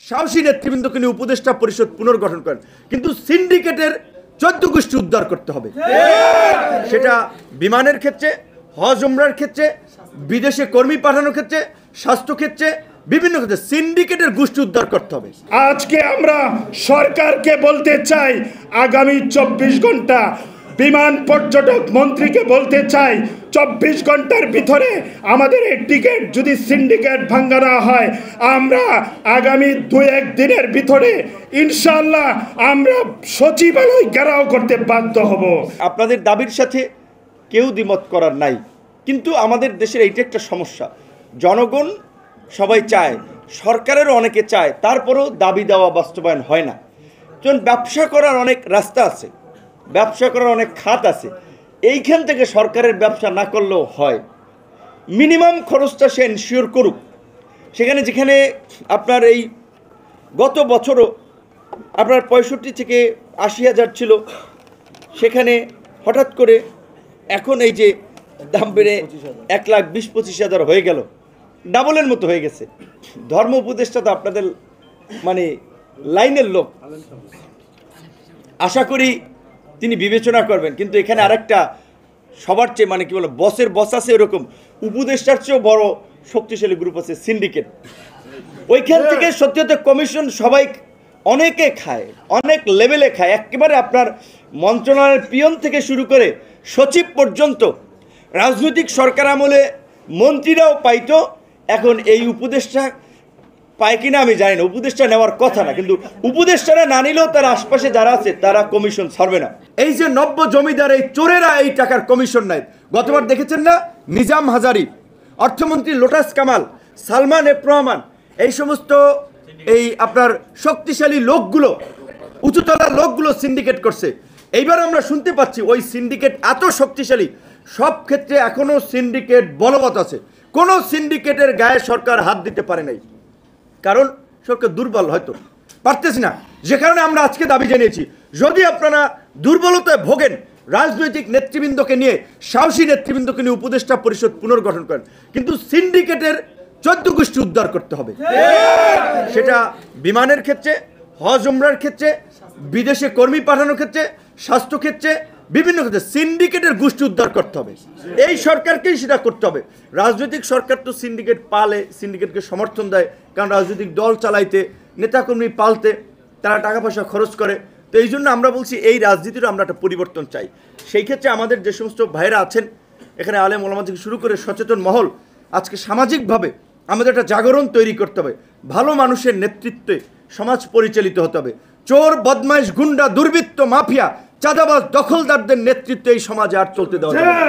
সাহসী নেতৃবৃন্দকে নিয়ে উপদেষ্টা পরিষদ পুনর্গঠন করেন, কিন্তু সিন্ডিকেটের 14 গোষ্ঠী উদ্ধার করতে হবে। সেটা বিমানের ক্ষেত্রে, হজ উমরার ক্ষেত্রে, বিদেশে কর্মী পাঠানোর ক্ষেত্রে, স্বাস্থ্য ক্ষেত্রে, বিভিন্ন ক্ষেত্রে সিন্ডিকেটের গোষ্ঠী উদ্ধার করতে হবে। আজকে আমরা সরকারকে বলতে চাই, আগামী 24 ঘন্টা বিমান পর্যটক মন্ত্রীকে বলতে চাই, 24 ঘন্টার ভিতরে আমাদের এই টিকিট যদি সিন্ডিকেট ভাঙা না হয়, আমরা আগামী 2-1 দিনের ভিতরে ইনশাআল্লাহ আমরা সচিবালয় ঘেরাও করতে বাধ্য হব। আপনাদের দাবির সাথে কেউ দ্বিমত করার নাই, কিন্তু আমাদের দেশের এইটা একটা সমস্যা, জনগণ সবাই চায়, সরকারেরও অনেকে চায়, তারপরেও দাবি দেওয়া বাস্তবায়ন হয় না। যেমন ব্যবসা করার অনেক রাস্তা আছে, ব্যবসা করার অনেক খাত আছে, এইখান থেকে সরকারের ব্যবসা না করলেও হয়। মিনিমাম খরচটা সে এনশিওর করুক। সেখানে যেখানে আপনার এই গত বছরও আপনার 65 থেকে 80,000 ছিল, সেখানে হঠাৎ করে এখন এই যে দাম বেড়ে 1,20,000-25,000 হয়ে গেল, ডাবলের মতো হয়ে গেছে। ধর্ম উপদেষ্টা তো আপনাদের মানে লাইনের লোক, আশা করি তিনি বিবেচনা করবেন। কিন্তু এখানে আরেকটা সবার চেয়ে মানে কি বলে বসের বস আছে, এরকম উপদেষ্টার চেয়েও বড় শক্তিশালী গ্রুপ আছে সিন্ডিকেট। ওইখান থেকে সত্যি কমিশন সবাই অনেকে খায়, অনেক লেভেলে খায়, একেবারে আপনার মন্ত্রণালয়ের পিয়ন থেকে শুরু করে সচিব পর্যন্ত। রাজনৈতিক সরকার আমলে মন্ত্রীরাও পাইতো, এখন এই উপদেষ্টা পায় কিনা আমি জানি না, উপদেষ্টা নেওয়ার কথা না, কিন্তু উপদেষ্টারা না নিলেও তার আশপাশে যারা আছে তারা কমিশন ছাড়বে না। এই যে নব্য জমিদার, এই চোরেরা এই টাকার কমিশন নেয়। গতবার দেখেছেন না, নিজাম হাজারি, অর্থমন্ত্রী লোটাস কামাল, সালমান এফ রহমান, এই সমস্ত এই আপনার শক্তিশালী লোকগুলো, উঁচুতলার লোকগুলো সিন্ডিকেট করছে। এইবার আমরা শুনতে পাচ্ছি ওই সিন্ডিকেট এত শক্তিশালী, সব ক্ষেত্রে এখনো সিন্ডিকেট বলবৎ আছে। কোনো সিন্ডিকেটের গায়ে সরকার হাত দিতে পারে নাই, কারণ সরকার দুর্বল, হয়তো পারতেছি না। যে কারণে আমরা আজকে দাবি জানিয়েছি, যদি আপনারা দুর্বলতায় ভোগেন, রাজনৈতিক নেতৃবৃন্দকে নিয়ে, সাহসী নেতৃবৃন্দকে নিয়ে উপদেষ্টা পরিষদ পুনর্গঠন করেন, কিন্তু সিন্ডিকেটের 14 গোষ্ঠী উদ্ধার করতে হবে। সেটা বিমানের ক্ষেত্রে, হজ উমরার ক্ষেত্রে, বিদেশে কর্মী পাঠানোর ক্ষেত্রে, স্বাস্থ্য ক্ষেত্রে, বিভিন্ন ক্ষেত্রে সিন্ডিকেটের গোষ্ঠী উদ্ধার করতে হবে। এই সরকারকেই সেটা করতে হবে। রাজনৈতিক সরকার তো সিন্ডিকেট পালে, সিন্ডিকেটকে সমর্থন দেয়, কারণ রাজনৈতিক দল চালাইতে, নেতাকর্মী পালতে তারা টাকা পয়সা খরচ করে। তো এই জন্য আমরা বলছি, এই রাজনীতিরও আমরা একটা পরিবর্তন চাই। সেই ক্ষেত্রে আমাদের যে সমস্ত ভাইরা আছেন এখানে, আলেম ওলামা থেকে শুরু করে সচেতন মহল, আজকে সামাজিকভাবে আমাদের একটা জাগরণ তৈরি করতে হবে। ভালো মানুষের নেতৃত্বে সমাজ পরিচালিত হতে হবে। চোর, বদমাইশ, গুন্ডা, দুর্বৃত্ত, মাফিয়া, চাঁদাবাজ, দখলদারদের নেতৃত্বে এই সমাজে আর চলতে দেওয়া যাবে না।